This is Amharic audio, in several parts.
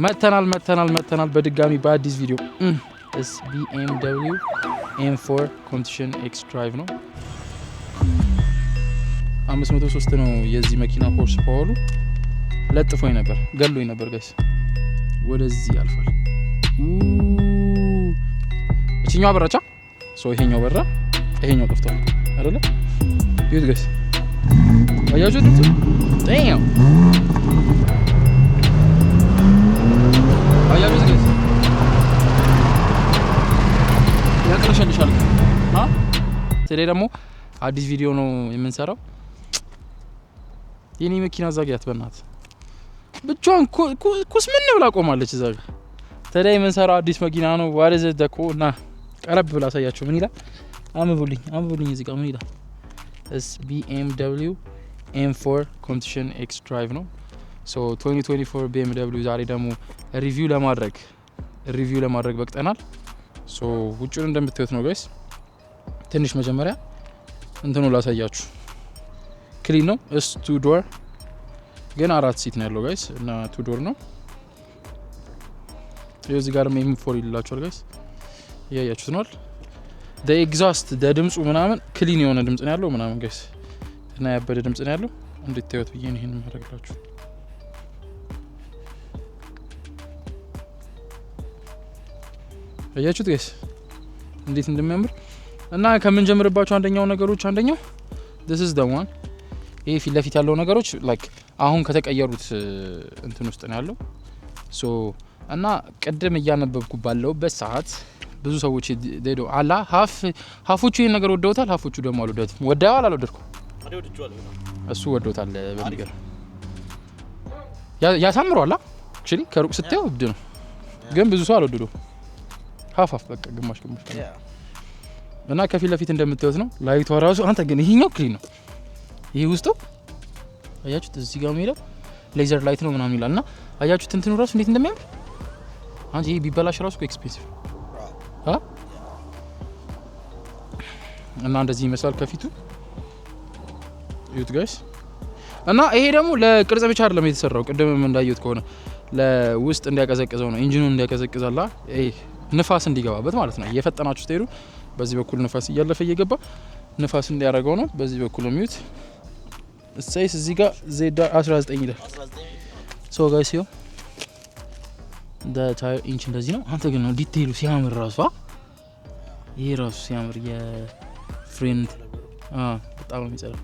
መተናል በድጋሚ በአዲስ ቪዲዮ this BMW M4 Competition X Drive ነው 503 ነው የዚህ መኪና ሆርስ ፓወሩ ለጥፎኝ ነበር ገሎኝ ነበር ጋይስ ወደዚህ ያልፋል እቺኛው አበራቻ ይሄኛው በራ ይሄኛው ጠፍቷል አይደለ ይሁት ጋይስ አያችሁ ድምጽ damn አያችሁ ጋይስ ያቀለሽልሻል ዛሬ ደግሞ አዲስ ቪዲዮ ነው የምንሰራው የኔ መኪና ዛጋያት በእናት ብቻን ኩስ ምን ብላ ቆማለች እዛ ታዲያ የምንሰራው አዲስ መኪና ነው ዋርዘ ደኮና ቀረብ ብላ ሳያችሁ ምን ይላል አንብቡልኝ እዚህ ጋር ምን ይላል BMW M4 Competition X Drive ነው so 2024 BMW ዛሬ ደግሞ ሪቪው ለማድረግ በቅተናል so ውጭውን እንደምታዩት ነው ጋይስ ትንሽ መጀመሪያ እንትኑ ላሳያችሁ ክሊን ነው two door ግን 4 ሲት ነው ያለው ጋይስ እና 2 door ነው እዚህ ጋር M4 ይላችኋል ጋይስ ያያችሁት ነው the exhaust ድምጹ ምናምን ክሊን የሆነ ድምጽ ነው ያለው ምናምን ጋይስ እና ያበደ ድምጽ ነው ያለው እንዴት ታዩት ብዬ ነው ይሄን ማድረግላችሁ ያያችሁት ጋይስ እንዴት እንደሚያምር እና ከምን ጀምርባችሁ አንደኛው this is the one ይሄ ፊት ለፊት ያለው ነገሮች like አሁን ከተቀየሩት እንትን ውስጥ ነው ያለው so እና ቀደም እያነበብኩ ባለውበት ሰዓት ብዙ ሰዎች ዴዶ አላ ሀፎቹ ይሄን ነገር ወደውታል ሀፎቹ ደግሞ አልወደዱትም ወደዋል አልወደድኩም እሱ ወደውታል በሚገር ያሳምረዋል actually ከሩቅ ስታየው እብድ ነው ግን ብዙ ሰው አልወደደው ሀፍ በቃ ግማሽ እና ከፊት ለፊት እንደምታዩት ነው ላይቷ ራሱ አንተ ግን ይሄኛው ክሊን ነው ይሄ ውስጡ አያችሁት እዚህ ጋር የሚለው ሌዘር ላይት ነው ምናምን ይላልና አያችሁት እንትኑ ራሱ እንዴት እንደሚያምር አንቺ ይሄ ቢበላሽ ራሱ ኤክስፔንሲቭ እና እንደዚህ ይመስላል ከፊቱ ዩት ጋይስ እና ይሄ ደግሞ ለቅርጽ ብቻ አይደለም የተሰራው ቅድምም እንዳየሁት ከሆነ ለውስጥ እንዲያቀዘቅዘው ነው ኢንጂኑን እንዲያቀዘቅዛላ ይሄ ንፋስ እንዲገባበት ማለት ነው እየፈጠናችሁ ስትሄዱ በዚህ በኩል ንፋስ እያለፈ እየገባ ንፋስ እንዲያደርገው ነው በዚህ በኩል የሚዩት ሳይስ እዚህ ጋር Z19 ይላል ሶ ጋይስ ዩ the tire inch እንደዚህ ነው አንተ ግን ነው ዲቴይሉ ሲያምር ራሱ ይሄ ራሱ ሲያምር የፍሬንድ በጣም ነው የሚጸዳው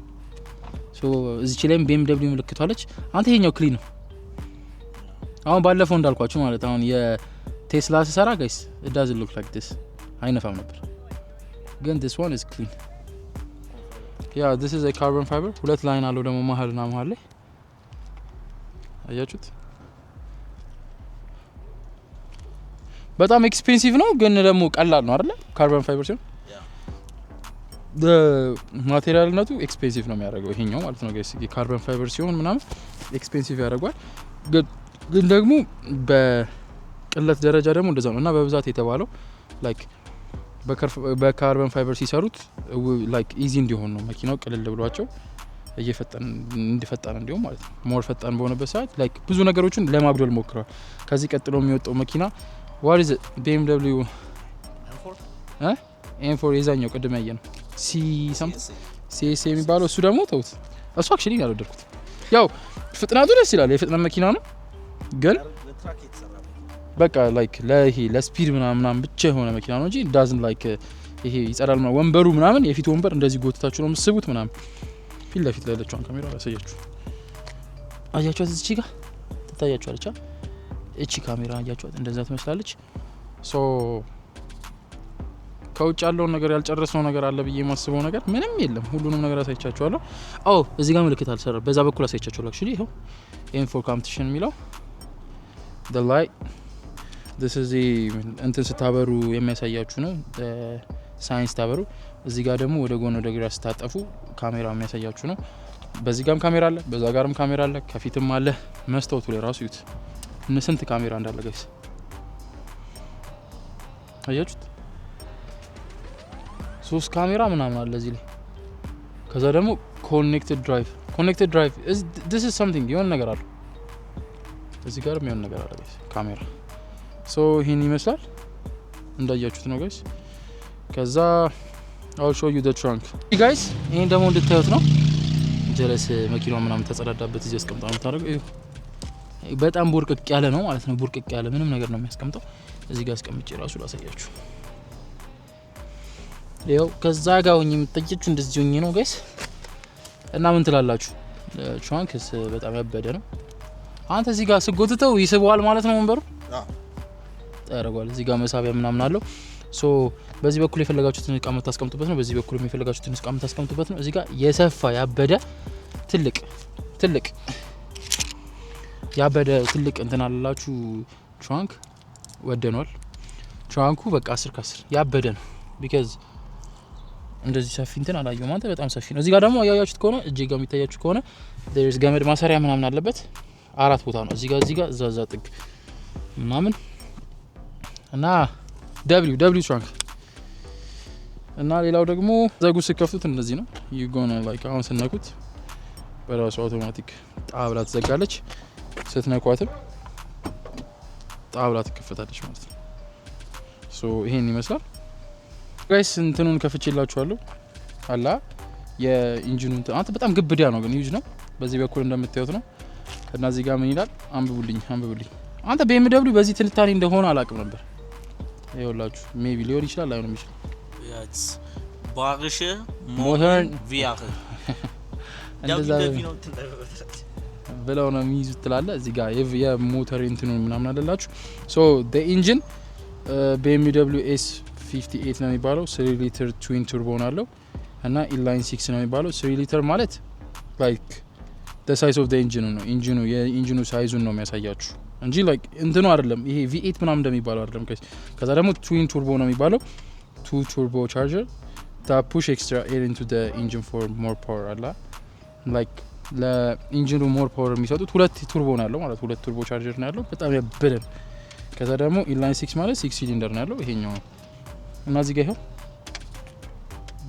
ሶ እዚች ላይም BMW ምልክቷለች አንተ ይሄኛው ክሊን ነው አሁን ባለፈው እንዳልኳችሁ ማለት አሁን የቴስላ ሲሰራ ጋይስ it doesn't look like this አይነፋም ነበር ግን this one is clean yeah this is a carbon fiber ሁለት ላይን አለው ደግሞ መሀልና መሀል ላይ አያችሁት በጣም ኤክስፔንሲቭ ነው ግን ደግሞ ቀላል ነው አይደል ካርበን ፋይበር ሲሆን ማቴሪያልነቱ ኤክስፔንሲቭ ነው የሚያደርገው ይሄኛው ማለት ነው ጋይስ ካርበን ፋይበር ሲሆን ምናምን ኤክስፔንሲቭ ያደርጋል ግን ደግሞ በቅለት ደረጃ ደግሞ እንደዛ ነው እና በብዛት የተባለው ላይክ በካርበን ፋይበር ሲሰሩት ላይክ ኢዚ እንዲሆን ነው መኪናው ቅልል ብሏቸው እንዲፈጠን እንዲሆን ማለት ነው ሞር ፈጣን በሆነበት ሰዓት ላይክ ብዙ ነገሮችን ለማጉደል ሞክረዋል ከዚህ ቀጥሎ የሚወጣው መኪና what is it BMW M4 የዛኛው ቀደም ያየነው CS የሚባለው እሱ ደግሞ ተውት እሱ actually ያልወደድኩት ያው ፍጥነቱ ደስ ይላል የፍጥነት መኪና ነው ግን በቃ ላይክ ለስፒድ ምናምን ብቻ የሆነ መኪና ነው እንጂ doesn't like ይሄ ይጸዳል ማለት ወንበሩ ምናምን የፊት ወንበር እንደዚህ ጎትታችሁ ነው መስቡት ምናምን ፊት ለፊት ላይ ያለችውን ካሜራ አሳያችሁ አያችኋት እዚህ ጋር ትታያችኋለች እቺ ካሜራ አያችኋት እንደዛ ትመስላለች ሶ ከውጭ ያለው ነገር ያልጨረስነው ነገር አለ ብዬ ማስበው ነገር ምንም የለም ሁሉንም ነገር አሳይቻችኋለሁ እዚህ ጋር ምልክት አልሰራ በዛ በኩል አሳይቻችኋለሁ actually ይሄው M4 Competition የሚለው the light this is the እንትን ስታበሩ የሚያሳያችሁ ነው ሳይንስ ታበሩ እዚህ ጋር ደግሞ ወደ ጎን ወደ ግራ ስታጠፉ ካሜራው የሚያሳያችሁ ነው በዚህ ጋርም ካሜራ አለ በዛ ጋርም ካሜራ አለ ከፊትም አለ መስታወቱ ላይ ራሱ ይዩት ስንት ካሜራ እንዳለ ጋይስ አያችሁት 3 ካሜራ ምናምን አለ እዚህ ላይ ከዛ ደግሞ ኮኔክትድ ድራይቭ this is something የሆነ ነገር አለ እዚህ ጋር የሚሆን ነገር አለ ጋይስ ካሜራ ሶ ይሄን ይመስላል እንዳያችሁት ነው ጋይስ ከዛ I'll show you the trunk guys ይሄን ደግሞ እንድታዩት ነው ጀለስ መኪናው ምናምን ተጸዳዳበት እዚህ አስቀምጣው ነው ታረጋው በጣም ቡርቅቅ ያለ ነው ማለት ነው ቡርቅቅ ያለ ምንም ነገር ነው የሚያስቀምጠው እዚህ ጋር አስቀምጬ ራሱ ላሳያችሁ ይሄው ከዛ ጋር ሆኜ የምትጠይቁት እንደዚህ ሆኜ ነው ጋይስ እና ምን ትላላችሁ ትራንክስ በጣም ያበደ ነው አንተ እዚህ ጋር ስጎትተው ይስበዋል ማለት ነው ወንበሩ ታረጋው እዚህ ጋር መሳቢያ ምናምን አለው ሶ በዚህ በኩል የፈለጋችሁትን እቃ መታስቀምጡበት ነው በዚህ በኩል የፈለጋችሁትን እቃ መታስቀምጡበት ነው እዚህ ጋር የሰፋ ያበደ ትልቅ ያበደ ትልቅ እንትን አላችሁ ትራንክ ወደኗል ትራንኩ በቃ 10 ከ10 ያበደ ነው because እንደዚህ ሰፊ እንትን አላየው ማለት በጣም ሰፊ ነው እዚህ ጋር ደግሞ ያያችሁት ከሆነ እጄ ጋር የሚታያችሁ ከሆነ there is ገመድ ማሰሪያ ምናምን አለበት አራት ቦታ ነው እዚህ ጋር እዛ ጥግ ምናምን እና W ትራንክ እና ሌላው ደግሞ ዘጉ ሲከፍቱት እንደዚህ ነው you gonna like አሁን ስነኩት በራሱ አውቶማቲክ ጣብላ ትዘጋለች ስትነኳትም ጣብላ ትከፈታለች ማለት ነው ሶ ይሄን ይመስላል ጋይስ እንትኑን ከፍቼላችኋለሁ አላ የኢንጂኑን አንተ በጣም ግብዲያ ነው ግን ዩዝ ነው በዚህ በኩል እንደምታዩት ነው እና እዚህ ጋር ምን ይላል አንብቡልኝ አንተ BMW በዚህ ትንታኔ እንደሆነ አላውቅም ነበር ይኸውላችሁ ሜቢ ሊሆን ይችላል አይሆንም ይችላል ያስ ባርሽ ሞደርን ቪአር እንደዛ ብለው ነው የሚይዙት ትላለ እዚህ ጋር የሞተር እንትኑን ምናምን አለላችሁ ሶ the engine BMW S58 ነው የሚባለው 3 ሊትር twin turbo ነው እና inline 6 ነው የሚባለው 3 ሊትር ማለት like the size of the engine ነው የኢንጂኑ ሳይዙን ነው የሚያሳያችሁ እንጂ like እንትኑ አይደለም ይሄ V8 ምናምን እንደሚባለው አይደለም ከዛ ደግሞ twin turbo ነው የሚባለው 2 turbo charger that push extra air into the engine for more power አላ like ለኢንጂኑ ሞር ፓወር የሚሰጡት ሁለት ቱርቦ ነው ያለው ማለት ሁለት ቱርቦ ቻርጀር ነው ያለው በጣም ያበደ ከዛ ደግሞ ኢንላይን 6 ማለት 6 ሲሊንደር ነው ያለው ይሄኛው እና እዚህ ጋር ይሄው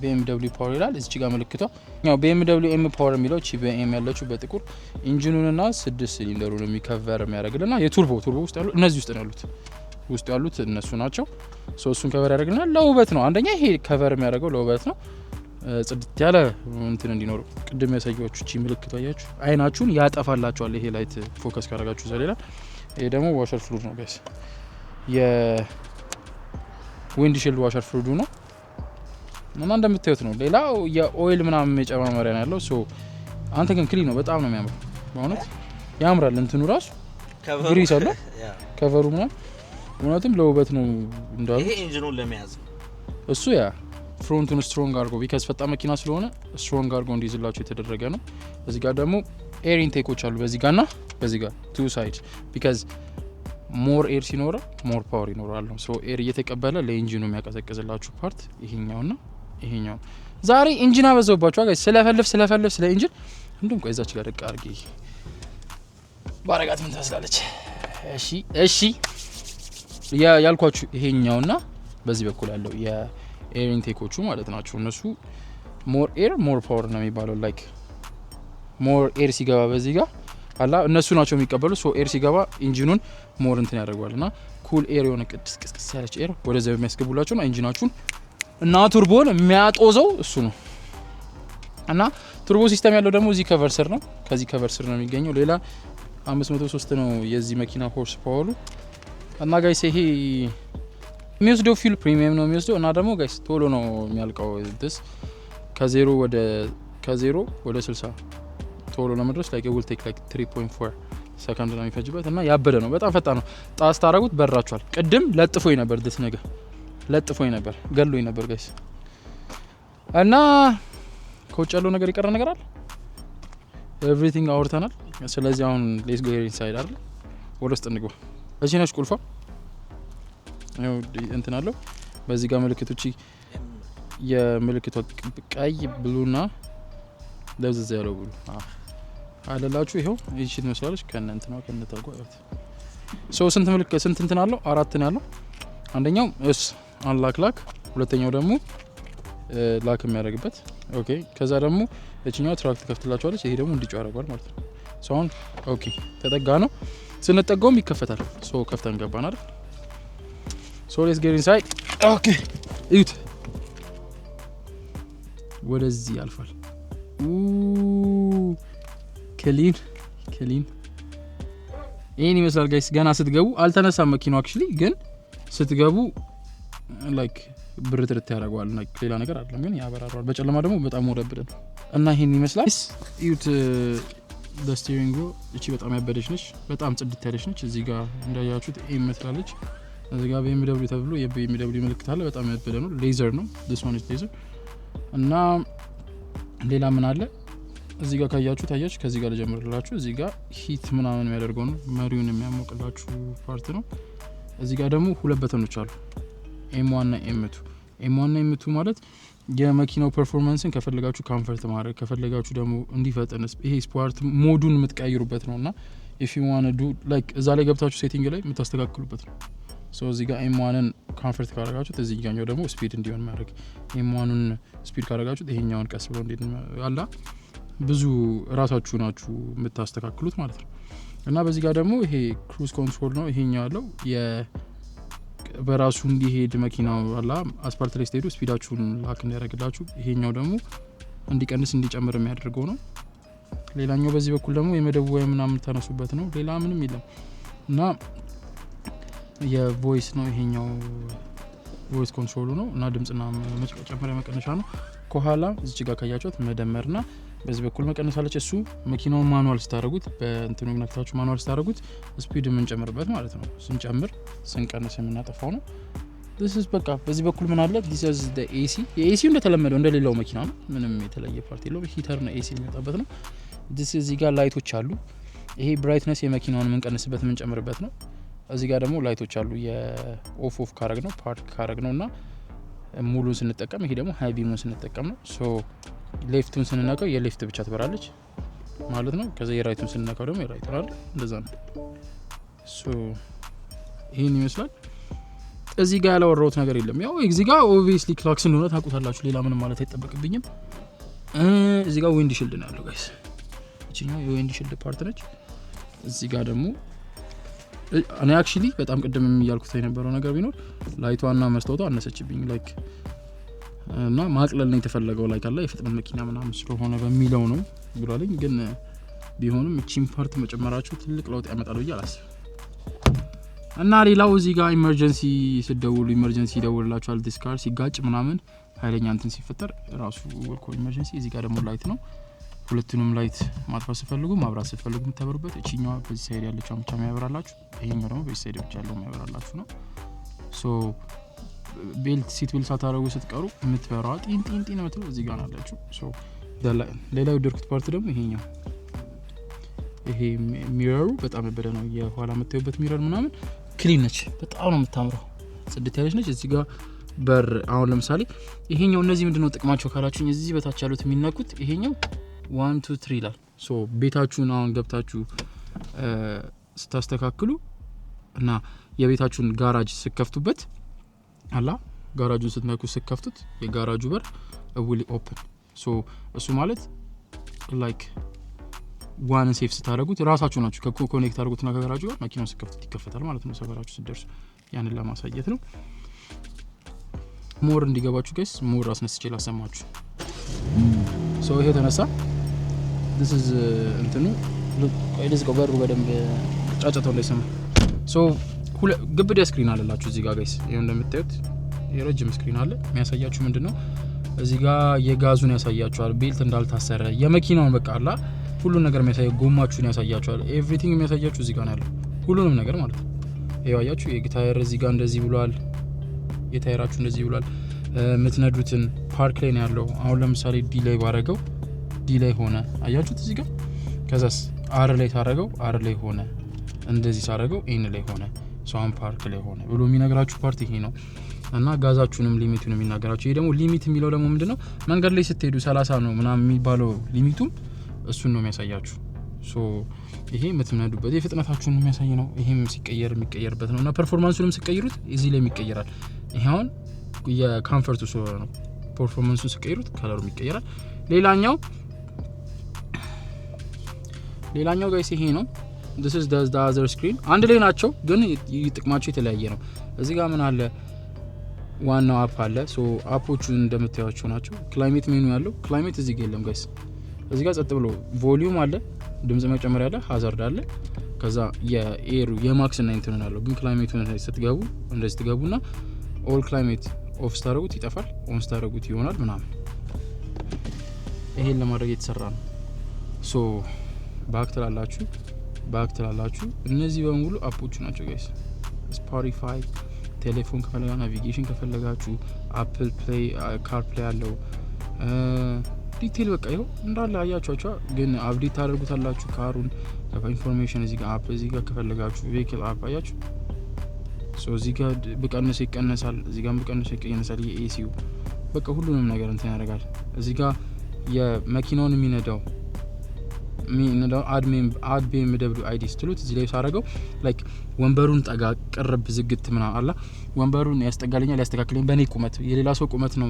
BMW ፓወር ይላል እዚህ ጋር ምልክቷ ያው BMW M ፓወር የሚለው እቺ በኤም ያለችው በጥቁር ኢንጂኑንና 6 ሲሊንደሩን የሚከቨር የሚያደርግልና የቱርቦ ውስጥ ያሉት እነዚህ ውስጥ ያሉት እነሱ ናቸው ሶ እሱን ከቨር ያደርግልና ለውበት ነው አንደኛ ይሄ ከቨር የሚያደርገው ለውበት ነው ጽድት ያለ እንትን እንዲኖር ቅድም ያሳያችሁ እቺ ምልክት አያችሁ አይናችሁን ያጠፋላችኋል ይሄ ላይት ፎከስ ካደረጋችሁ ዘሌላ ይሄ ደግሞ ዋሸር ፍሉድ ነው ጋይስ የዊንድሺልድ ዋሸር ፍሉድ ነው እና እንደምታዩት ነው ሌላው የኦይል ምናምን መጨማመሪያ ነው ያለው ሶ አንተ ግን ክሊን ነው በጣም ነው የሚያምረው በእውነት ያምራል እንትኑ ራሱ ግሪስ አለ ከቨሩ ምናምን እውነትም ለውበት ነው እንዳሉ ይሄ ኢንጂኑን ለመያዝ እሱ ያ ፍሮንቱን ስትሮንግ አድርጎ ቢካዝ ፈጣን መኪና ስለሆነ ስትሮንግ አድርጎ እንዲይዝላችሁ የተደረገ ነው እዚህ ጋር ደግሞ ኤር ኢንቴኮች አሉ በዚህ ጋርና በዚህ ጋር ቱ ሳይድስ ቢካዝ ሞር ኤር ሲኖር ሞር ፓወር ይኖራል ሶ ኤር እየተቀበለ ለኢንጂኑ የሚያቀዘቅዝላችሁ ፓርት ይሄኛውና ይሄኛው ዛሬ ኢንጂን አበዛውባችሁ ጋይስ ስለፈልፍ ስለ ኢንጂን እንደም ቆይ እዛች ጋር ደቅ አድርጌ ባረጋት ምን ታስላለች እሺ ያልኳችሁ ይሄኛውና በዚህ በኩል ያለው የኤር ኢንቴኮቹ ማለት ናቸው እነሱ ሞር ኤር ሞር ፓወር ነው የሚባለው ላይክ ሞር ኤር ሲገባ በዚህ ጋር አላ እነሱ ናቸው የሚቀበሉ ሶ ኤር ሲገባ ኢንጂኑን ሞር እንትን ያደርጋልና ኩል ኤር የሆነ ቅስቅስ ያለች ኤር ወደዛ የሚያስገቡላችሁና ኢንጂናችሁን እና ቱርቦን የሚያጦዘው እሱ ነው እና ቱርቦ ሲስተም ያለው ደግሞ እዚህ ከቨር ስር ነው ከዚህ ከቨር ስር ነው የሚገኘው ሌላ 503 ነው የዚህ መኪና ሆርስ ፓወሩ እና ጋይስ ይሄ የሚወስደው ፊል ፕሪሚየም ነው የሚወስደው እና ደግሞ ጋይስ ቶሎ ነው የሚያልቀው this ከ0 ወደ 60 ቶሎ ለመድረስ like it will take like 3.4 ሰከንድ ነው የሚፈጅበት እና ያበደ ነው በጣም ፈጣን ነው ጣስ ታረጉት በራችኋል ቅድም ለጥፎኝ ነበር this ነገር ለጥፎኝ ነበር ገሎኝ ነበር ጋይስ እና ኮች ያለው ነገር ይቀር ነገር አለ everything አውርተናል ስለዚህ አሁን let's go here inside አይደል ወደ ውስጥ እንግባ እዚህ ነች ቁልፏ ነው እንትን አለው በዚህ ጋር ምልክቶች የምልክቷ ቀይ ብሉና ለብዘዝ ያለው ብሉ አለላችሁ ይሄው እቺ ትመስላለች ከነ እንትና ከነ ታጓት ሶ ስንት እንትን አለው አራት ነው ያለው አንደኛው እስ አንላክ ሁለተኛው ደግሞ ላክ የሚያደርግበት ኦኬ ከዛ ደግሞ እቺኛው ትራክ ተከፍትላችኋለች ይሄ ደግሞ እንዲጫው ያደርጋል ማለት ነው ሶ ኦኬ ተጠጋ ነው ስንጠጋውም ይከፈታል። ሶ ከፍተን ገባን አይደል? ሶ ሌትስ ጌት ኢንሳይድ። ኦኬ እዩት፣ ወደዚህ ያልፋል። ክሊን ይሄን ይመስላል ጋይስ። ገና ስትገቡ አልተነሳም መኪናው አክቹሊ፣ ግን ስትገቡ ላይክ ብርትርት ያደርገዋል። ላይክ ሌላ ነገር አይደለም፣ ግን ያበራራል። በጨለማ ደግሞ በጣም ወረብደ ነው እና ይሄን ይመስላል። እዩት ስቲሪንግ ዊል። እቺ በጣም ያበደች ነች፣ በጣም ጽድት ያለች ነች። እዚህ ጋር እንዳያችሁት ኤም መስላለች። እዚህ ጋር BMW ተብሎ የBMW ምልክት አለ። በጣም ያበደ ነው። ሌዘር ነው this one is laser። እና ሌላ ምን አለ እዚህ ጋር ካያችሁት ታያችሁ። ከዚህ ጋር ልጀምርላችሁ። እዚህ ጋር ሂት ምናምን የሚያደርገው ነው፣ መሪውን የሚያሞቅላችሁ ፓርት ነው። እዚህ ጋር ደግሞ ሁለት በተኖች አሉ፣ M1 እና M2። M1 እና M2 ማለት የመኪናው ፐርፎርማንስን ከፈለጋችሁ ኮምፎርት ማድረግ፣ ከፈለጋችሁ ደግሞ እንዲፈጥን ይሄ ስፖርት ሞዱን የምትቀያይሩበት ነውና if you want to do like እዛ ላይ ገብታችሁ ሴቲንግ ላይ የምታስተካክሉበት ነው። ሶ እዚህ ጋር M1ን ኮምፎርት ካደረጋችሁት እዚህ ጋር ደግሞ ስፒድ እንዲሆን ማድረግ፣ M1ን ስፒድ ካደረጋችሁት ይሄኛውን ቀስ ብሎ እንዴት አላ ብዙ ራሳችሁ ናችሁ የምታስተካክሉት ማለት ነው። እና በዚህ ጋር ደግሞ ይሄ ክሩዝ ኮንትሮል ነው። ይሄኛው ያለው በራሱ እንዲሄድ መኪናው አላ አስፓልት ላይ ስትሄዱ ስፒዳችሁን ላክ እንዲያደርግላችሁ፣ ይሄኛው ደግሞ እንዲቀንስ እንዲጨምር የሚያደርገው ነው። ሌላኛው በዚህ በኩል ደግሞ የመደወያ ምናምን ተነሱበት ነው። ሌላ ምንም የለም። እና የቮይስ ነው ይሄኛው ቮይስ ኮንትሮሉ ነው። እና ድምጽና መጨመሪያ መቀነሻ ነው። ከኋላ እዚህ ጋር ካያችሁት መደመርና በዚህ በኩል መቀነሳለች። እሱ መኪናውን ማኑዋል ስታደርጉት በእንትኑ ነክታችሁ ማኑዋል ስታደርጉት ስፒድ የምንጨምርበት ማለት ነው። ስንጨምር ስንቀንስ የምናጠፋው ነው። this is በቃ በዚህ በኩል ምን አለ this is the AC። የኤሲው እንደተለመደው እንደሌላው መኪና ነው። ምንም የተለየ ፓርት የለውም። ሂተር ነው ኤሲ የሚመጣበት ነው። this እዚህ ጋር ላይቶች አሉ። ይሄ ብራይትነስ የመኪናውን የምንቀንስበት የምንጨምርበት ነው። እዚህ ጋር ደግሞ ላይቶች አሉ። የኦፍ ካረግ ነው ፓርክ ካረግ ነውና ሙሉን ስንጠቀም፣ ይሄ ደግሞ ሃይ ቢሙን ስንጠቀም ነው። ሶ ሌፍቱን ስንነካው የሌፍት ብቻ ትበራለች ማለት ነው። ከዛ የራይቱን ስንነካው ደግሞ የራይት አይደል? እንደዛ ነው። ሶ ይሄን ይመስላል። እዚህ ጋር ያላወራሁት ነገር የለም። ያው እዚህ ጋር ኦብቪየስሊ ክላክስ እንደሆነ ታውቁታላችሁ። ሌላ ምንም ማለት አይጠበቅብኝም። እዚህ ጋር ዊንድ ሺልድ ነው ያለው ጋይስ። እቺኛው የዊንድ ሺልድ ፓርት ነች። እዚህ ጋር ደግሞ እኔ አክቹሊ በጣም ቅድም የሚያልኩት የነበረው ነገር ቢኖር ላይቷና መስታወቷ አነሰችብኝ ላይክ እና ማቅለል ነው የተፈለገው ላይክ አለ የፍጥነት መኪና ምናምን ስለሆነ በሚለው ነው ብሏልኝ። ግን ቢሆንም እቺን ፓርት መጨመራችሁ ትልቅ ለውጥ ያመጣል ብዬ አላስብም። እና ሌላው እዚህ ጋር ኢመርጀንሲ ሲደውሉ ኢመርጀንሲ ይደውልላችኋል። ዲስካር ሲጋጭ ምናምን ኃይለኛ እንትን ሲፈጠር ራሱ ወልኮ ኢመርጀንሲ። እዚህ ጋር ደግሞ ላይት ነው። ሁለቱንም ላይት ማጥፋት ስትፈልጉ ማብራት ስትፈልጉ የምታበሩበት። እቺኛዋ በዚህ ሳይድ ያለችው ብቻ የሚያበራላችሁ፣ ይሄኛው ደግሞ በዚህ ሳይድ ብቻ ያለው የሚያበራላችሁ ነው። ሶ ቤልት ሲት ቤልት ሳታረጉ ስትቀሩ የምትበራዋ ጢን ጢን ጢን የምትለው እዚህ ጋር አላችሁ። ሶ ሌላው የወደድኩት ፓርት ደግሞ ይሄኛው ይሄ ሚረሩ በጣም ያበደ ነው። የኋላ የምታዩበት ሚረር ምናምን ክሊን ነች፣ በጣም ነው የምታምረው፣ ጽድት ያለች ነች። እዚህ ጋር በር አሁን ለምሳሌ ይሄኛው እነዚህ ምንድነው ጥቅማቸው ካላችሁኝ እዚህ በታች ያሉት የሚነኩት ይሄኛው 1 2 3 ይላል። ሶ ቤታችሁን አሁን ገብታችሁ ስታስተካክሉ እና የቤታችሁን ጋራጅ ስከፍቱበት አላ ጋራጁን ስትነኩ ስከፍቱት የጋራጁ በር will open። ሶ እሱ ማለት ላይክ ዋን ሴፍ ስታደርጉት ራሳችሁ ናችሁ ከኮኔክት አድርጉትና ከጋራጁ ጋር መኪናውን ስከፍቱት ይከፈታል ማለት ነው። ሰፈራችሁ ስትደርሱ ያንን ለማሳየት ነው። ሞር እንዲገባችሁ ጋይስ ሞር አስነስቼ ላሰማችሁ። ሶ ይሄ ተነሳ this is እንትኑ ለዚህ በሩ በደንብ ጫጫታው ላይ ሰማ። ሶ ግብደ ስክሪን አለላችሁ እዚህ ጋር ጋይስ። ይሄን እንደምታዩት የረጅም ስክሪን አለ። የሚያሳያችሁ ምንድነው እዚህ ጋር የጋዙን ያሳያችኋል፣ ቤልት እንዳልታሰረ የመኪናውን በቃ አላ ሁሉን ነገር የሚያሳየው ጎማችሁን ያሳያችኋል። ኤቭሪቲንግ የሚያሳያችሁ እዚህ ጋር ነው ያለው ሁሉንም ነገር ማለት ነው። ይሄው አያችሁ የታየር እዚህ ጋር እንደዚህ ብሏል፣ የታየራችሁ እንደዚህ ብሏል። የምትነዱትን ፓርክ ላይ ነው ያለው። አሁን ለምሳሌ ዲ ላይ ባረገው ዲ ላይ ሆነ አያችሁት እዚህ ጋር። ከዛስ አር ላይ ታረገው አር ላይ ሆነ፣ እንደዚህ ሳረገው ኤን ላይ ሆነ፣ ሶን ፓርክ ላይ ሆነ ብሎ የሚነግራችሁ ፓርት ይሄ ነው። እና ጋዛችሁንም ሊሚቱን የሚናገራችሁ ይሄ ደግሞ ሊሚት የሚለው ደግሞ ምንድነው መንገድ ላይ ስትሄዱ 30 ነው ምናምን የሚባለው ሊሚቱም እሱን ነው የሚያሳያችሁ። ሶ ይሄ የምትነዱበት የፍጥነታችሁን የሚያሳይ ነው። ይሄም ሲቀየር የሚቀየርበት ነውና ፐርፎርማንሱንም ሲቀይሩት እዚህ ላይ ይቀየራል። ይሄ አሁን የኮምፎርቱ ስለሆነ ነው። ፐርፎርማንሱን ሲቀይሩት ከለሩም ይቀየራል። ሌላኛው ጋይስ ይሄ ነው። this is the other screen አንድ ላይ ናቸው ግን ጥቅማቸው የተለያየ ነው። እዚህ ጋር ምን አለ ዋናው አፕ አለ። ሶ አፖቹ እንደምታዩቸው ናቸው። ክላይሜት ሜኑ ያለው ክላይሜት እዚህ ጋር የለም ጋይስ። እዚህ ጋር ጸጥ ብሎ ቮሊዩም አለ፣ ድምጽ መጨመሪያ አለ፣ ሃዛርድ አለ። ከዛ የኤሩ የማክስ እና ኢንተርናል አለው። ግን ክላይሜቱን ስትገቡ እንደዚህ ትገቡና ኦል ክላይሜት ኦፍ ስታረጉት ይጠፋል፣ ኦን ስታረጉት ይሆናል ምናምን። ይሄን ለማድረግ የተሰራ ነው። ሶ ባክ ትላላችሁ። እነዚህ በሙሉ አፖቹ ናቸው ጋይስ። ስፖቲፋይ፣ ቴሌፎን ከፈለጋ ናቪጌሽን ከፈለጋችሁ አፕል ፕሌይ፣ ካር ፕሌይ አለው ዲቴል በቃ ይኸው እንዳለ አያችኋቸው። ግን አፕዴት ታደርጉታላችሁ ካሩን ኢንፎርሜሽን እዚህ ጋር አፕ እዚህ ጋር ከፈለጋችሁ ቬሂክል አፕ አያችሁ። ሶ እዚህ ጋር በቀነሰ ይቀነሳል፣ እዚህ ጋር በቀነሰ ይቀነሳል። የኤሲዩ በቃ ሁሉንም ነገር እንትን ያደርጋል። እዚህ ጋር የመኪናውን የሚነዳው አድ BMW አይዲ ስትሉት እዚህ ላይ ሳረገው ላይክ ወንበሩን ጠጋ ቅርብ ዝግት ምናምን አላ ወንበሩን ያስጠጋልኛል፣ ያስተካክለኝ በኔ ቁመት የሌላ ሰው ቁመት ነው።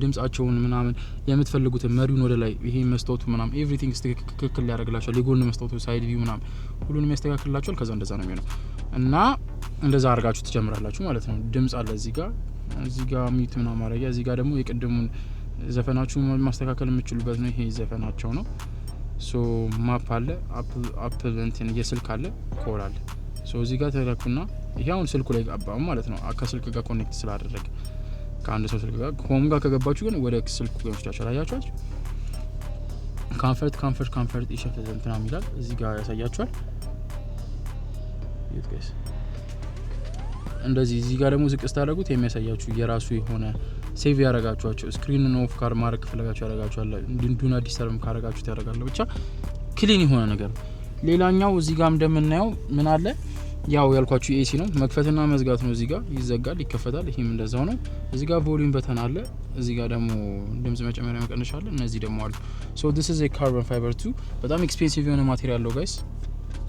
ድምጻቸውን ምናምን የምትፈልጉት መሪውን ወደ ላይ ይሄ መስታወቱ ምናምን ኤቭሪቲንግ ትክክል ያደርግላችኋል። የጎን መስታወቱ ሳይድ ቪው ምናምን ሁሉንም ያስተካክልላችኋል። ከዛ እንደዛ ነው የሚሆነው እና እንደዛ አድርጋችሁ ትጀምራላችሁ ማለት ነው። ድምጽ አለ እዚህ ጋር ሚት ምናምን ማድረጊያ፣ እዚህ ጋር ደግሞ የቅድሙን ዘፈናችሁን ማስተካከል የምትችሉበት ነው። ይሄ ዘፈናቸው ነው። ሶ ማፕ አለ፣ አፕል እንትን የስልክ አለ፣ ኮል አለ። ሶ እዚህ ጋር ተለኩና ይሄ አሁን ስልኩ ላይ ገባው ማለት ነው። ከስልክ ጋር ኮኔክት ስላደረገ ከአንድ ሰው ስልክ ጋር ሆም ጋር ከገባችሁ ግን ወደ ስልኩ ጋር ይወስዳችኋል። አያችኋል። ኮምፈርት ይሸፍት እንትና ይላል እዚህ ጋር ያሳያችኋል። ጋይስ እንደዚህ እዚህ ጋር ደግሞ ዝቅ ስታደርጉት የሚያሳያችሁ የራሱ የሆነ ሴቭ ያረጋችኋቸው ስክሪን ኦፍ ካር ማድረግ ከፈለጋችሁ ያረጋችኋል። ዱና ዲስተርም ካረጋችሁት ያረጋል። ብቻ ክሊን የሆነ ነገር። ሌላኛው እዚህ ጋር እንደምናየው ምን አለ ያው ያልኳችሁ ኤሲ ነው። መክፈትና መዝጋት ነው። እዚህ ጋር ይዘጋል፣ ይከፈታል። ይሄም እንደዛው ነው። እዚህ ጋር ቮሊዩም በተን አለ። እዚህ ጋር ደግሞ ድምጽ መጨመሪያ መቀነሻ አለ። እነዚህ ደግሞ አሉ። ሶ this is a carbon fiber 2 በጣም ኤክስፔንሲቭ የሆነ ማቴሪያል ነው ጋይስ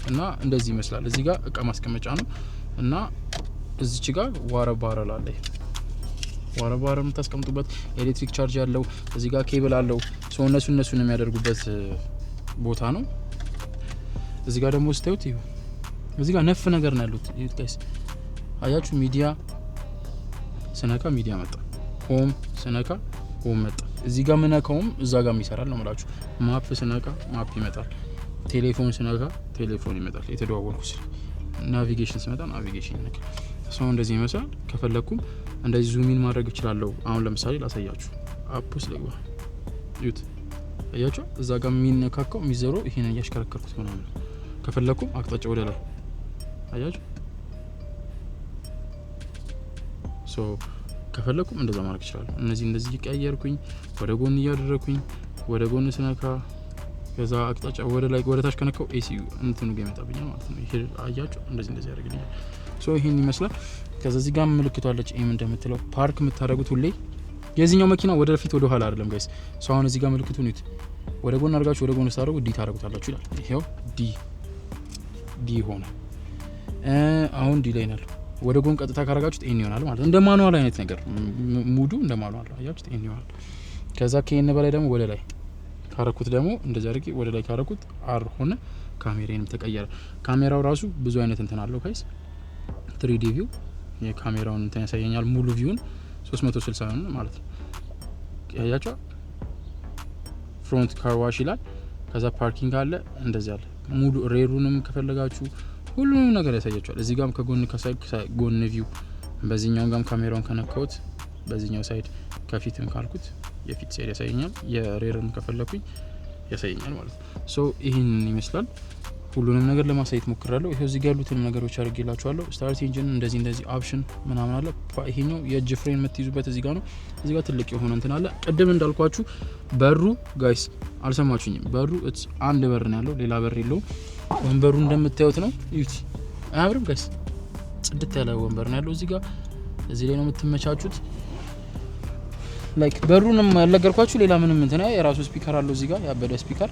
እና እንደዚህ ይመስላል። እዚህ ጋር እቃ ማስቀመጫ ነው እና እዚች ጋር ዋረባረል አለ። ዋረባረል የምታስቀምጡበት ኤሌክትሪክ ቻርጅ ያለው እዚህ ጋር ኬብል አለው። ሶ እነሱን የሚያደርጉበት ቦታ ነው። እዚህ ጋር ደግሞ ስታዩት ይሁ እዚህ ጋር ነፍ ነገር ነው ያሉት። ይሁት ጋይስ አያችሁ። ሚዲያ ስነካ ሚዲያ መጣ፣ ሆም ስነካ ሆም መጣ። እዚህ ጋር ምነካውም እዛ ጋር ይሰራል ነው ማለት። ማፕ ስነካ ማፕ ይመጣል፣ ቴሌፎን ስነካ ቴሌፎን ይመጣል። የተደዋወልኩት ናቪጌሽን ስመጣ ናቪጌሽን ይመጣል። ሰው እንደዚህ ይመስላል። ከፈለኩም እንደዚህ ዙም ኢን ማድረግ እችላለሁ። አሁን ለምሳሌ ላሳያችሁ። አፕስ ለግባ ዩት አያችሁ። እዛ ጋር የሚነካካው የሚዘረው ይሄን ያሽከረከርኩት ምናምን። ከፈለኩም አቅጣጫ ወደ ላይ አያችሁ። ሶ ከፈለኩም እንደዛ ማድረግ እችላለሁ። እነዚህ እንደዚህ እየቀያየርኩኝ ወደ ጎን እያደረኩኝ ወደ ጎን ስነካ ከዛ አቅጣጫ ወደ ላይ ወደ ታች ከነካው ኤሲ እንትኑ ጋር ይመጣብኛል ማለት ነው። ይሄ አያችሁ እንደዚህ ያደርግልኛል። ሶ ይሄን ይመስላል። ከዛ እዚህ ጋር ምልክቱ አለች ኤም እንደምትለው ፓርክ የምታደርጉት ሁሌ የዚህኛው መኪና ወደ ፊት ወደ ኋላ አይደለም ጋይስ። ሶ አሁን እዚህ ጋር ምልክቱ ነው ወደ ጎን አድርጋችሁ ወደ ጎን ስታደርጉ ዲ ታደርጉታላችሁ ይላል። ይሄው ዲ ሆነ። አሁን ዲ ላይ ነው። ወደ ጎን ቀጥታ ካረጋችሁት ኤን ይሆናል ማለት እንደ ማኑዋል አይነት ነገር ሙዱ እንደ ማኑዋል አያችሁት ኤን ይሆናል። ከዛ ከኤን በላይ ደግሞ ወደ ላይ ካረኩት ደግሞ እንደዚህ አድርጌ ወደ ላይ ካረኩት አር ሆነ። ካሜራዬንም ተቀየረ። ካሜራው ራሱ ብዙ አይነት እንትን አለው ጋይስ። 3D ቪው የካሜራውን እንትን ያሳየኛል። ሙሉ ቪውን 360 ነው ማለት ነው። ያያችሁ ፍሮንት ካር ዋሽ ይላል። ከዛ ፓርኪንግ አለ እንደዚህ አለ። ሙሉ ሬሩንም ከፈለጋችሁ ሁሉንም ነገር ያሳያችኋል። እዚህ ጋርም ከጎን ጎን ቪው፣ በዚህኛው ጋርም ካሜራውን ከነካሁት በዚህኛው ሳይድ ከፊትም ካልኩት የፊት ሳይድ ያሳየኛል። የሬርን ከፈለኩኝ ያሳየኛል ማለት ነው። ሶ ይሄን ይመስላል። ሁሉንም ነገር ለማሳየት ሞክራለሁ። ይሄው እዚህ ጋር ያሉትን ነገሮች አድርጌላችኋለሁ። ስታርት ኢንጂን እንደዚህ ኦፕሽን ምናምን አለ። ይሄኛው የእጅ ፍሬን የምትይዙበት እዚህ ጋር ነው። እዚህ ጋር ትልቅ የሆነ እንትን አለ። ቅድም እንዳልኳችሁ በሩ ጋይስ አልሰማችሁኝም። በሩ አንድ በር ነው ያለው፣ ሌላ በር የለውም። ወንበሩ እንደምታዩት ነው። እዩት፣ አያምርም ጋይስ? ጽድት ያለ ወንበር ነው ያለው እዚህ ጋር። እዚህ ላይ ነው የምትመቻቹት። ላይክ በሩንም ያልነገርኳችሁ ሌላ ምንም እንትን የራሱ ስፒከር አለው እዚህ ጋር ያበደ ስፒከር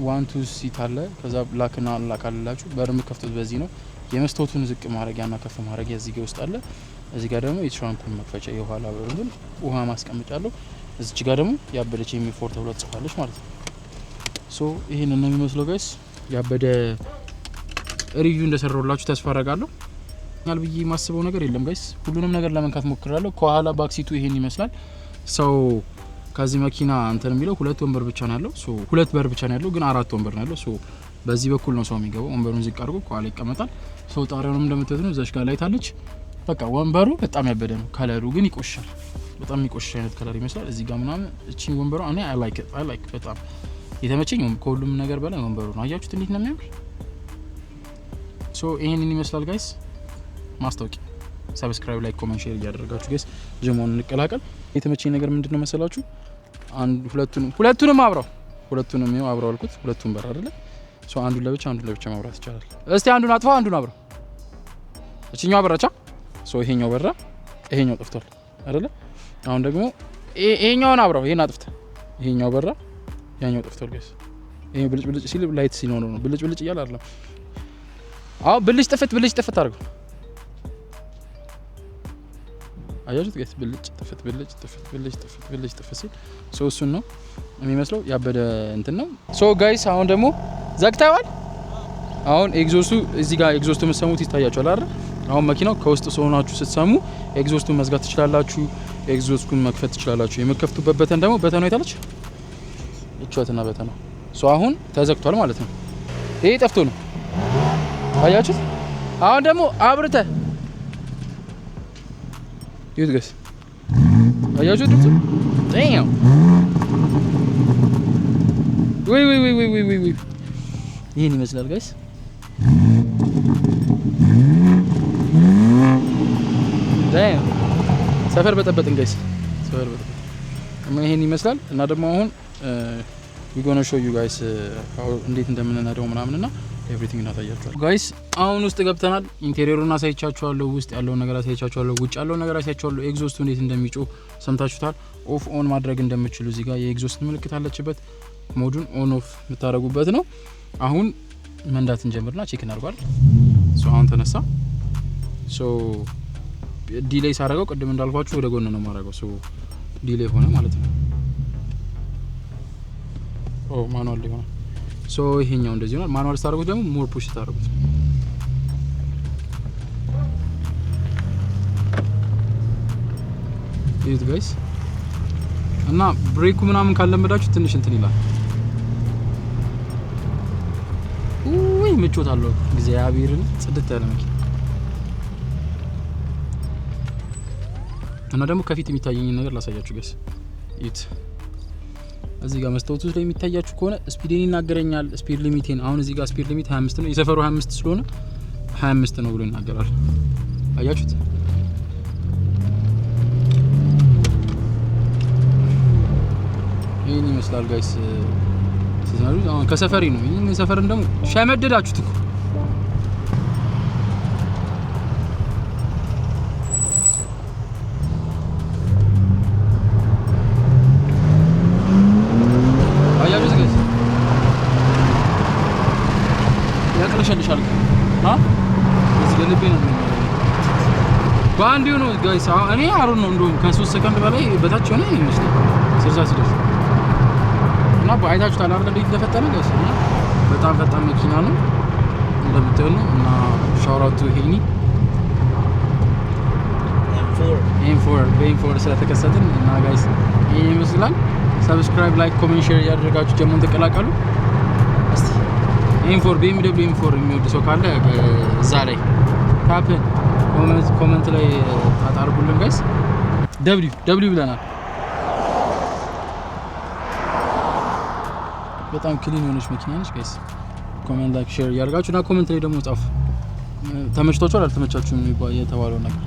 1-2 ሲት አለ። ከዛ ብላክና ላክ አለላችሁ። በር የምትከፍቱት በዚህ ነው። የመስታወቱን ዝቅ ማድረጊያና ከፍ ማድረጊያ እዚህ ጋር ውስጥ አለ። እዚህ ጋር ደግሞ የትራንኩን መክፈቻ የኋላ በሩን ውሃ ማስቀመጫ አለው። እዚህ ጋር ደግሞ ያበደች የሚፎር ተብሎ ጽፋለች ማለት ነው። ሶ ይሄን ነው የሚመስለው ጋይስ። ያበደ ሪቪው እንደሰራሁላችሁ ተስፋ አደርጋለሁ። ብዬ የማስበው ነገር የለም ጋይስ፣ ሁሉንም ነገር ለመንካት ሞክራለሁ። ከኋላ ባክሲቱ ይሄን ይመስላል። ሰው ከዚህ መኪና እንትን የሚለው 2 ወንበር ብቻ ነው ያለው። 2 በር ብቻ ነው ያለው፣ ግን 4 ወንበር ነው ያለው። በዚህ በኩል ነው ሰው የሚገባው። ወንበሩን ዝቅ አድርጎ ከኋላ ይቀመጣል። ጣሪያውንም እንደምታዩት ነው፣ እዛች ጋር ላይ ታለች። በቃ ወንበሩ በጣም ያበደ ነው። ከለሩ ግን ይቆሻል፣ በጣም የሚቆሽሽ አይነት ከለር ይመስላል። እዚህ ጋር ምናምን እቺ ወንበሩ እኔ አይ ላይክ በጣም የተመቸኝ ከሁሉም ነገር በላይ ወንበሩ ነው። አያችሁት እንዴት ነው የሚያምር። ይሄንን ይመስላል ጋይስ። ማስታወቂያ ሰብስክራይብ፣ ላይክ፣ ኮሜንት፣ ሼር እያደረጋችሁ ጋይስ ጀሞን እንቀላቀል። የተመቸኝ ነገር ምንድነው መሰላችሁ? ሁለቱንም አብረው አልኩት። ሁለቱም በር አይደለ? አንዱን ለብቻ ማብራት ይቻላል። እስቲ አንዱን አጥፋ፣ አንዱን አብራ። እቺኛው በራቻ ይሄኛው በራ፣ ይሄኛው ጠፍቷል አይደለ? አሁን ደግሞ ይሄኛውን አብራው፣ ይሄን አጥፍታ፣ ይሄኛው በራ፣ ያኛው ጠፍቷል ጋይስ። ይሄ ብልጭ ሲል ላይት ሲኖር ነው ብልጭ እያለ አይደለም። አሁን ብልጭ ጥፍት አድርገው። አያችሁት ጋይስ? ብልጭ ጥፍት ሲል እሱን ነው የሚመስለው። ያበደ እንትን ነው። ጋይስ አሁን ደግሞ ዘግተዋል። አሁን ኤግዞስቱ እዚህ ጋር ኤግዞስቱ የምትሰሙት ይታያችኋል አይደል? አሁን መኪናው ከውስጥ ሆናችሁ ስትሰሙ ኤግዞስቱን መዝጋት ትችላላችሁ፣ ኤግዞስቱን መክፈት ትችላላችሁ። የምትከፍቱበት በተን ደግሞ በተን ነው የታለች እቻትና በተን ነው። አሁን ተዘግቷል ማለት ነው። ይሄ ጠፍቶ ነው። አያችሁት? አሁን ደግሞ አብርተ ይሁት ጋይስ፣ አያችሁት? ድምፁ ጤኛው ወይ ይሄን ይመስላል ጋይስ። ሰፈር በጠበጥን ጋይስ፣ ይሄን ይመስላል። እና ደግሞ አሁን we gonna show you guys እንዴት እንደምንነዳው ምናምንና ኤቭሪቲንግ እናሳያችኋል ጋይስ። አሁን ውስጥ ገብተናል። ኢንቴሪየሩን አሳይቻችኋለሁ፣ ውስጥ ያለውን ነገር አሳይቻችኋለሁ፣ ውጭ ያለውን ነገር አሳይቻችኋለሁ። ኤግዞስቱ እንዴት እንደሚጮህ ሰምታችሁታል። ኦፍ ኦን ማድረግ እንደምትችሉ እዚህ ጋር የኤግዞስት ምልክት አለችበት። ሞዱን ኦን ኦፍ የምታደርጉበት ነው። አሁን መንዳት እንጀምርና ቼክ እናድርጋል። አሁን ተነሳ። ዲሌይ ሳደርገው ቅድም እንዳልኳችሁ ወደ ጎን ነው የማደርገው። ዲሌይ ሆነ ማለት ነው። ማኑዋል ሆነ። ይሄኛው እንደዚህ ነው። ማኑዋል ስታደርጉት ደግሞ ሞር ፑሽ ታደርጉት። ይሄት ጋይስ እና ብሬኩ ምናምን ካለመዳችሁ ትንሽ እንትን ይላል። ምቾት አለው። እግዚአብሔርን ጽድት ያለ መኪና እና ደግሞ ከፊት የሚታየኝ ነገር ላሳያችሁ ጋይስ። እዚህ ጋር መስታወቱ ላይ የሚታያችሁ ከሆነ ስፒድን ይናገረኛል። ስፒድ ሊሚቴን አሁን እዚህ ጋር ስፒድ ሊሚት 25 ነው። የሰፈሩ 25 ስለሆነ 25 ነው ብሎ ይናገራል። አያችሁት? ይሄን ይመስላል ጋይስ። አሁን ከሰፈሪ ነው። ይሄን ሰፈርን ደግሞ ሸመደዳችሁት እኮ። አያችሁት ጋይስ? ያቅለሸልሻል። እዚህ ልቤ ነው ባንዲው ነው ጋይስ። እኔ አሩን ነው እንደውም ከ3 ሰከንድ በላይ በታች ሆነ ይመስላል ስልሳ ሲደርስ እና ባይታችሁ ታላርደ እንዴት እንደፈጠነ ጋይስ። እና በጣም ፈጣን መኪና ነው እንደምታዩ ነው። እና ሻውራቱ ሄኒ M4 ስለተከሰትን እና ጋይስ ይሄ ይመስላል። ሰብስክራይብ፣ ላይክ፣ ኮሜንት፣ ሼር ያደረጋችሁ ጀሞን ተቀላቀሉ። እስቲ M4 BMW M4 የሚወድ ሰው ካለ እዛ ላይ ታፕ ኮሜንት ላይ ታጣርጉልን ጋይስ። W ብለናል። በጣም ክሊን የሆነች መኪና ነች ጋይስ። ኮሜንት፣ ላይክ፣ ሼር ያደርጋችሁና ኮሜንት ላይ ደግሞ ጻፉ። ተመችቷችኋል አልተመቻችሁም የተባለው ነገር